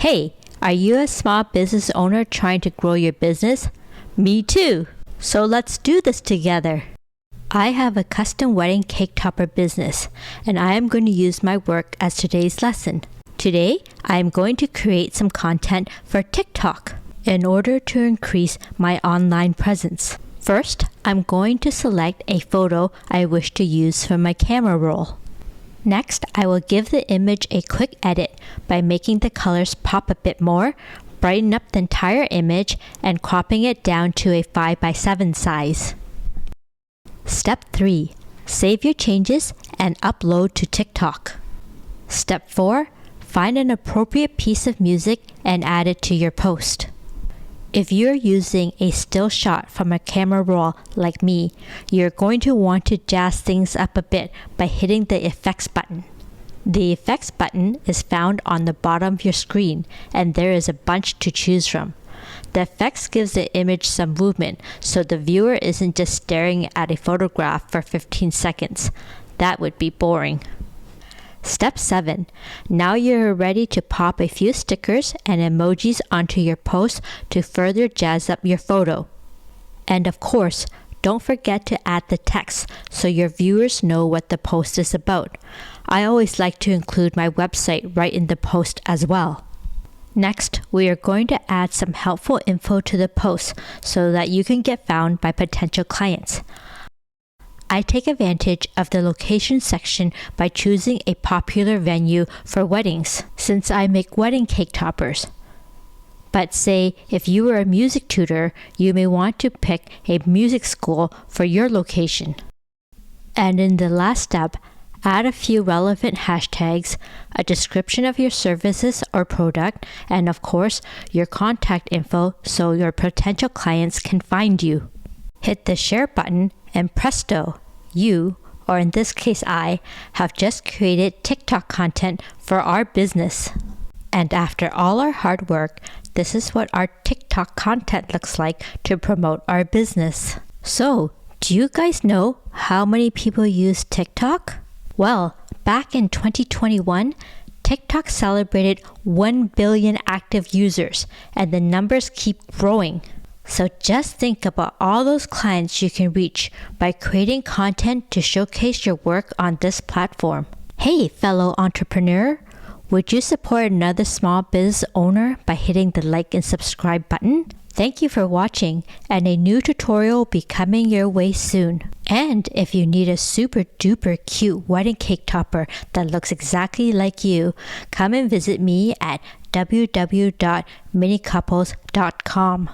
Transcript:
Hey, are you a small business owner trying to grow your business? Me too! So let's do this together. I have a custom wedding cake topper business, and I am going to use my work as today's lesson. Today, I am going to create some content for TikTok in order to increase my online presence. First, I'm going to select a photo I wish to use for my camera roll. Next, I will give the image a quick edit by making the colors pop a bit more, brighten up the entire image, and cropping it down to a 5:7 size. Step 3. Save your changes and upload to TikTok. Step 4. Find an appropriate piece of music and add it to your post. If you're using a still shot from a camera roll like me, you're going to want to jazz things up a bit by hitting the effects button. The effects button is found on the bottom of your screen, and there is a bunch to choose from. The effects gives the image some movement, so the viewer isn't just staring at a photograph for 15 seconds. That would be boring. Step 7. Now you're ready to pop a few stickers and emojis onto your post to further jazz up your photo. And of course, don't forget to add the text so your viewers know what the post is about. I always like to include my website right in the post as well. Next, we are going to add some helpful info to the post so that you can get found by potential clients. I take advantage of the location section by choosing a popular venue for weddings, since I make wedding cake toppers. But say if you were a music tutor, you may want to pick a music school for your location. And in the last step, add a few relevant hashtags, a description of your services or product, and of course, your contact info so your potential clients can find you. Hit the share button and presto, you, or in this case I, have just created TikTok content for our business. And after all our hard work, this is what our TikTok content looks like to promote our business. So, do you guys know how many people use TikTok? Well, back in 2021, TikTok celebrated 1 billion active users, and the numbers keep growing. So just think about all those clients you can reach by creating content to showcase your work on this platform. Hey, fellow entrepreneur, would you support another small business owner by hitting the like and subscribe button? Thank you for watching, and a new tutorial will be coming your way soon. And if you need a super duper cute wedding cake topper that looks exactly like you, come and visit me at www.minicouples.com.